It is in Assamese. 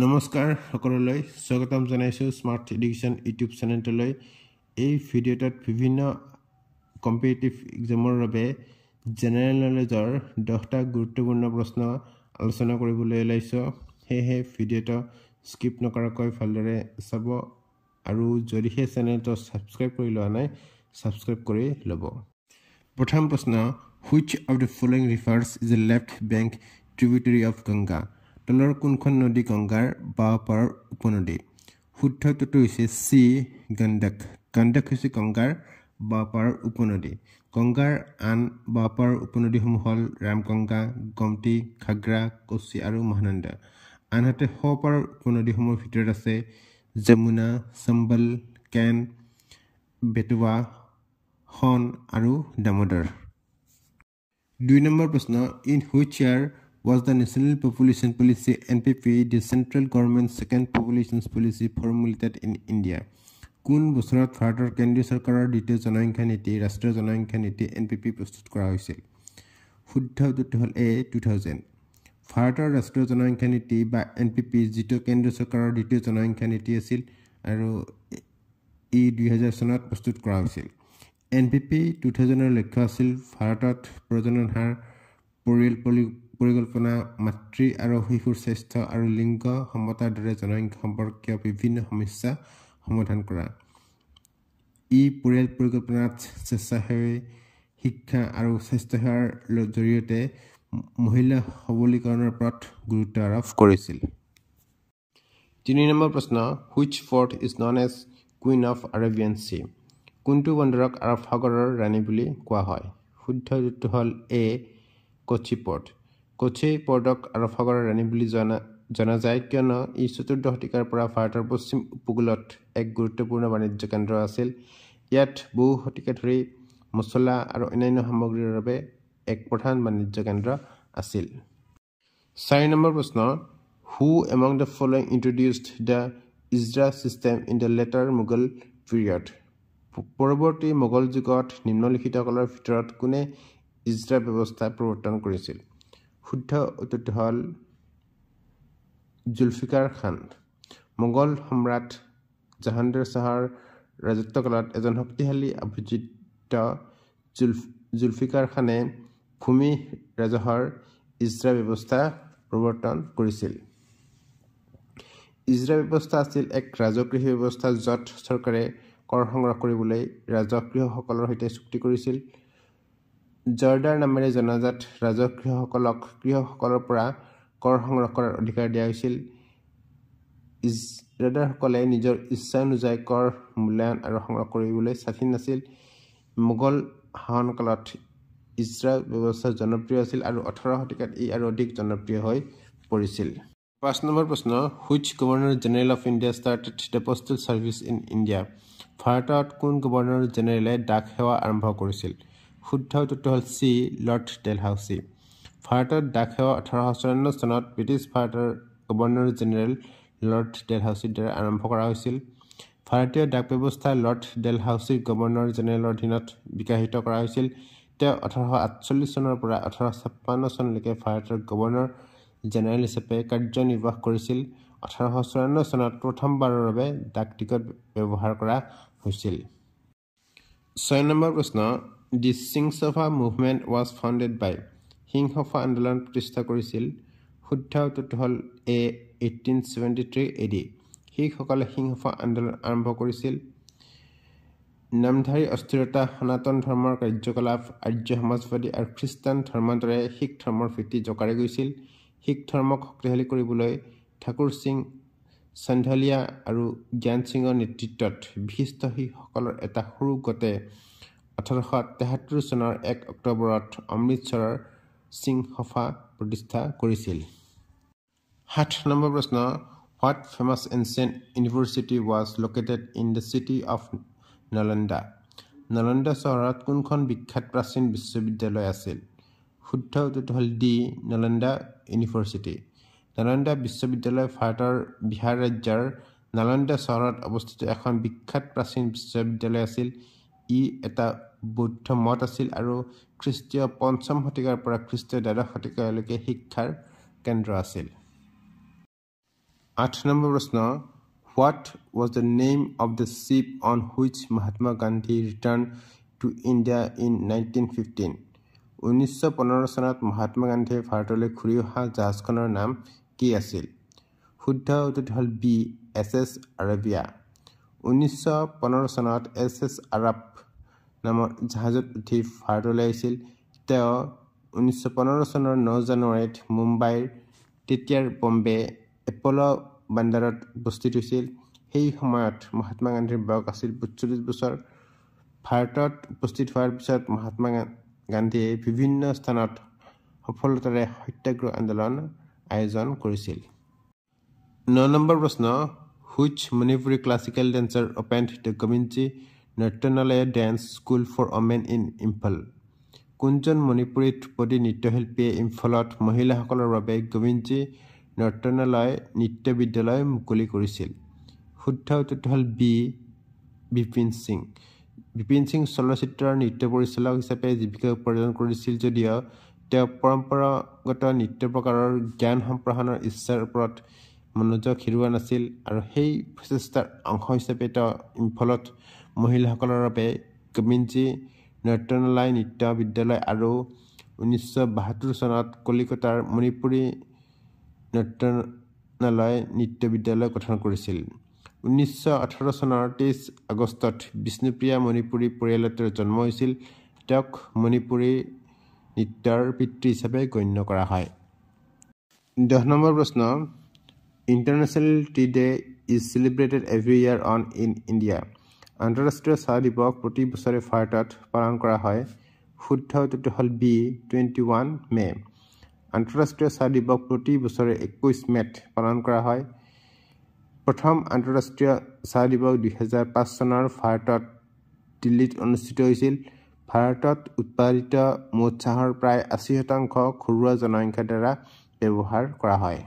নমস্কাৰ সকলোলৈ স্বাগতম জনাইছো স্মাৰ্ট এডুকেশ্যন ইউটিউব চেনেলটোলৈ। এই ভিডিঅ'টোত বিভিন্ন কম্পিটিটিভ এক্সামৰ বাবে জেনেৰেল নলেজৰ 10টা গুৰুত্বপূৰ্ণ প্ৰশ্ন আলোচনা কৰিবলৈ ওলাইছো। সেয়েহে ভিডিঅ'টো স্কিপ নকৰাকৈ ভালদৰে চাব আৰু যদিহে চেনেলটো ছাবস্ক্ৰাইব কৰি লোৱা নাই ছাবস্ক্ৰাইব কৰি ল'ব। প্ৰথম প্ৰশ্ন, which of the following rivers is a left bank tributary of Ganga? তলৰ কোনখন নদী গংগাৰ বাওঁ পাৰৰ উপনদী? শুদ্ধ উত্তৰটো হৈছে চি, গণ্ডক। গণ্ডক হৈছে গংগাৰ বাওঁ পাৰৰ উপনদী। গংগাৰ আন বাওঁ পাৰৰ উপনদীসমূহ হ'ল ৰামগংগা, গোমতী, ঘাগ্ৰা, কোচি আৰু মহানন্দা। আনহাতে সোঁ পাৰৰ উপনদীসমূহৰ ভিতৰত আছে যমুনা, চম্বল, কেন, বেটৱা, সোন আৰু দামোদৰ। 2 নম্বৰ প্ৰশ্ন, in which year was the National Population Policy (NPP) the central government's second population policy formulated in India? কোন বছৰত ভাৰতৰ কেন্দ্ৰীয় চৰকাৰৰ দ্বিতীয় জনসংখ্যা নীতি ৰাষ্ট্ৰীয় জনসংখ্যা নীতি NPP প্ৰস্তুত কৰা হৈছিল? শুদ্ধ উত্তৰটো হ'ল এ, 2000। ভাৰতৰ ৰাষ্ট্ৰীয় জনসংখ্যা নীতি বা NPP যিটো কেন্দ্ৰীয় চৰকাৰৰ দ্বিতীয় জনসংখ্যা নীতি আছিল আৰু ই 2000 চনত প্ৰস্তুত কৰা হৈছিল। NPP 2000ৰ লক্ষ্য আছিল ভাৰতত প্ৰজনন হাৰ, পৰিকল্পনা, মাতৃ আৰু শিশুৰ স্বাস্থ্য আৰু লিংগ সমতাৰ দৰে জনসংখ্যা সম্পৰ্কীয় বিভিন্ন সমস্যা সমাধান কৰা। ই পৰিয়াল পৰিকল্পনাত স্বেচ্ছাসেৱী শিক্ষা আৰু স্বাস্থ্যসেৱাৰ জৰিয়তে মহিলা সবলীকৰণৰ ওপৰত গুৰুত্ব আৰোপ কৰিছিল। 3 নম্বৰ প্ৰশ্ন, which port is known as Queen of Arabian Sea? কোনটো বন্দৰক আৰৱ সাগৰৰ ৰাণী বুলি কোৱা হয়? শুদ্ধ উত্তৰটো হ'ল এ, কোচি পৰ্ট। কোচি পৰ্টক আৰৱ সাগৰৰ ৰাণী বুলি জনা যায় কিয়নো ই 14 শতিকাৰ পৰা ভাৰতৰ পশ্চিম উপকূলত এক গুৰুত্বপূৰ্ণ বাণিজ্য কেন্দ্ৰ আছিল। ইয়াত বহু শতিকা ধৰি মছলা আৰু অন্যান্য সামগ্ৰীৰ বাবে এক প্ৰধান বাণিজ্য কেন্দ্ৰ আছিল। 4 নম্বৰ প্ৰশ্ন, who among the following introduced the Ijra system in the later Mughal period? পৰৱৰ্তী মোগল যুগত নিম্নলিখিতসকলৰ ভিতৰত কোনে ইজৰা ব্যৱস্থা প্ৰৱৰ্তন কৰিছিল? শুদ্ধ উত্তৰটো হ'ল জুলফিকাৰ খান। মোগল সম্ৰাট জাহাংগীৰ শ্বাহৰ ৰাজত্বকালত এজন শক্তিশালী অভিজিত জুলফিকাৰ খানে ভূমি ৰাজহৰ ইজৰা ব্যৱস্থা প্ৰৱৰ্তন কৰিছিল। ইজৰা ব্যৱস্থা আছিল এক ৰাজকৃষি ব্যৱস্থা য'ত চৰকাৰে কৰ সংগ্ৰহ কৰিবলৈ ৰাজকৃষকসকলৰ সৈতে চুক্তি কৰিছিল। জৰদাৰ নামেৰে জনাজাত ৰাজকৃষকসকলক কৃষকসকলৰ পৰা কৰ সংগ্ৰহ কৰাৰ অধিকাৰ দিয়া হৈছিল। ইজৰাদাৰসকলে নিজৰ ইচ্ছা অনুযায়ী কৰ মূল্যায়ন আৰু সংগ্ৰহ কৰিবলৈ স্বাধীন নাছিল। মোগল শাসনকালত ইজৰা ব্যৱস্থা জনপ্ৰিয় আছিল আৰু 18 শতিকাত ই আৰু অধিক জনপ্ৰিয় হৈ পৰিছিল। 5 নম্বৰ প্ৰশ্ন, which Governor General of India started the postal service in India? ভাৰতত কোন গভৰ্ণৰ জেনেৰেলে ডাক সেৱা আৰম্ভ কৰিছিল? শুদ্ধ উত্তৰটো হ'ল চি, লৰ্ড ডেলহাউচি। ভাৰতত ডাক সেৱা 1854 চনত ব্ৰিটিছ ভাৰতৰ গভৰ্ণৰ জেনেৰেল লৰ্ড ডেলহাউচিৰ দ্বাৰা আৰম্ভ কৰা হৈছিল। ভাৰতীয় ডাক ব্যৱস্থা লৰ্ড ডেলহাউচিৰ গভৰ্ণৰ জেনেৰেলৰ অধীনত বিকশিত কৰা হৈছিল। তেওঁ 1848 চনৰ পৰা 1856 চনলৈকে ভাৰতৰ গভৰ্ণৰ জেনেৰেল হিচাপে কাৰ্যনিৰ্বাহ কৰিছিল। 1854 চনত প্ৰথমবাৰৰ বাবে ডাক টিকট ব্যৱহাৰ কৰা হৈছিল। 6 নম্বৰ প্ৰশ্ন, দি সিংসভা মুভমেণ্ট ৱাজ ফাউণ্ডেড বাই? সিংসভা আন্দোলন প্ৰতিষ্ঠা কৰিছিল? শুদ্ধ উত্তৰটো হ'ল এ, 1873 AD। শিখসকলে সিংসভা আন্দোলন আৰম্ভ কৰিছিল। নামধাৰী অস্থিৰতা, সনাতন ধৰ্মৰ কাৰ্যকলাপ, আৰ্য সমাজবাদী আৰু খ্ৰীষ্টান ধৰ্মৰ দৰে শিখ ধৰ্মৰ ভেটি জোকাৰি গৈছিল। শিখ ধৰ্মক শক্তিশালী কৰিবলৈ ঠাকুৰ সিং চান্ধালিয়া আৰু জ্ঞান সিঙৰ নেতৃত্বত বিশিষ্ট শিখসকলৰ এটা সৰু গোটে 1873 চনৰ 1 অক্টোবৰত অমৃতসৰৰ সিংসভা প্ৰতিষ্ঠা কৰিছিল। 7 নম্বৰ প্ৰশ্ন, what famous ancient university was located in the city of Nalanda? Nalanda চহৰত কোনখন বিখ্যাত প্ৰাচীন বিশ্ববিদ্যালয় আছিল? শুদ্ধ উত্তৰটো হ'ল ডি, নালন্দা ইউনিভাৰ্চিটি। নালন্দা বিশ্ববিদ্যালয় ভাৰতৰ বিহাৰ ৰাজ্যৰ নালন্দা চহৰত অৱস্থিত এখন বিখ্যাত প্ৰাচীন বিশ্ববিদ্যালয় আছিল। ই এটা বৌদ্ধ মঠ আছিল আৰু খ্ৰীষ্টীয় 5ম শতিকাৰ পৰা খ্ৰীষ্টীয় 12শ শতিকালৈকে শিক্ষাৰ কেন্দ্ৰ আছিল। 8 নম্বৰ প্ৰশ্ন What was the name of the ship on which Mahatma Gandhi returned to India in 1915? 1915 চনত মহাত্মা গান্ধীয়ে ভাৰতলৈ ঘূৰি অহা জাহাজখনৰ নাম কি আছিল? শুদ্ধ উত্তৰটো হ'ল বি SS আৰবিয়া। 1915 চনত SS আৰব নামৰ জাহাজত উঠি ভাৰতলৈ আহিছিল। তেওঁ 1915 চনৰ 9 জানুৱাৰীত মুম্বাইৰ তেতিয়াৰ বম্বে এপ'ল' বান্দাৰত উপস্থিত হৈছিল। সেই সময়ত মহাত্মা গান্ধীৰ বয়স আছিল 42 বছৰ। ভাৰতত উপস্থিত হোৱাৰ পিছত মহাত্মা গান্ধীয়ে বিভিন্ন স্থানত সফলতাৰে সত্যাগ্ৰহ আন্দোলন আয়োজন কৰিছিল। 9 নম্বৰ প্ৰশ্ন Which Manipuri classical dancer opened the Govinji Nirtyanalaya Dance School for Women in Imphal? কোনজন মণিপুৰী ধ্ৰুপদী নৃত্যশিল্পীয়ে ইম্ফলত মহিলাসকলৰ বাবে গোবিন্দজী নৰ্তনালয় নৃত্য বিদ্যালয় মুকলি কৰিছিল? শুদ্ধ উত্তৰটো হ'ল বি বিপিন সিং। বিপিন সিং চলচ্চিত্ৰৰ নৃত্য পৰিচালক হিচাপে জীৱিকা উপাৰ্জন কৰিছিল যদিও তেওঁ পৰম্পৰাগত নৃত্য প্ৰকাৰৰ জ্ঞান সম্প্ৰসাৰণৰ ইচ্ছাৰ ওপৰত মনোযোগ হেৰুওৱা নাছিল আৰু সেই প্ৰচেষ্টাৰ অংশ হিচাপে তেওঁ ইম্ফলত মহিলাসকলৰ বাবে গোবিন্দজী নৰ্তনালয় নৃত্য বিদ্যালয় আৰু 1972 চনত কলিকতাৰ মণিপুৰী নৰ্তনালয় নৃত্য বিদ্যালয় গঠন কৰিছিল। 1918 চনৰ 23 আগষ্টত বিষ্ণুপ্ৰিয়া মণিপুৰী পৰিয়ালত তেওঁৰ জন্ম হৈছিল। তেওঁক মণিপুৰী নৃত্যৰ পিতৃ হিচাপে গণ্য কৰা হয়। 10 নম্বৰ প্ৰশ্ন International Tea Day is celebrated every year in India. আন্তঃৰাষ্ট্ৰীয় চাহ দিৱস প্ৰতি বছৰে ভাৰতত পালন কৰা হয়। শুদ্ধ উত্তৰটো হ'ল বি 21 মে। আন্তঃৰাষ্ট্ৰীয় চাহ দিৱস প্ৰতি বছৰে 21 মেত পালন কৰা হয়। প্ৰথম আন্তঃৰাষ্ট্ৰীয় চাহ দিৱস 2005 চনৰ ভাৰতত দিল্লীত অনুষ্ঠিত হৈছিল। ভাৰতত উৎপাদিত মুঠ চাহৰ প্ৰায় 80% ঘৰুৱা জনসংখ্যাৰ দ্বাৰা ব্যৱহাৰ কৰা হয়।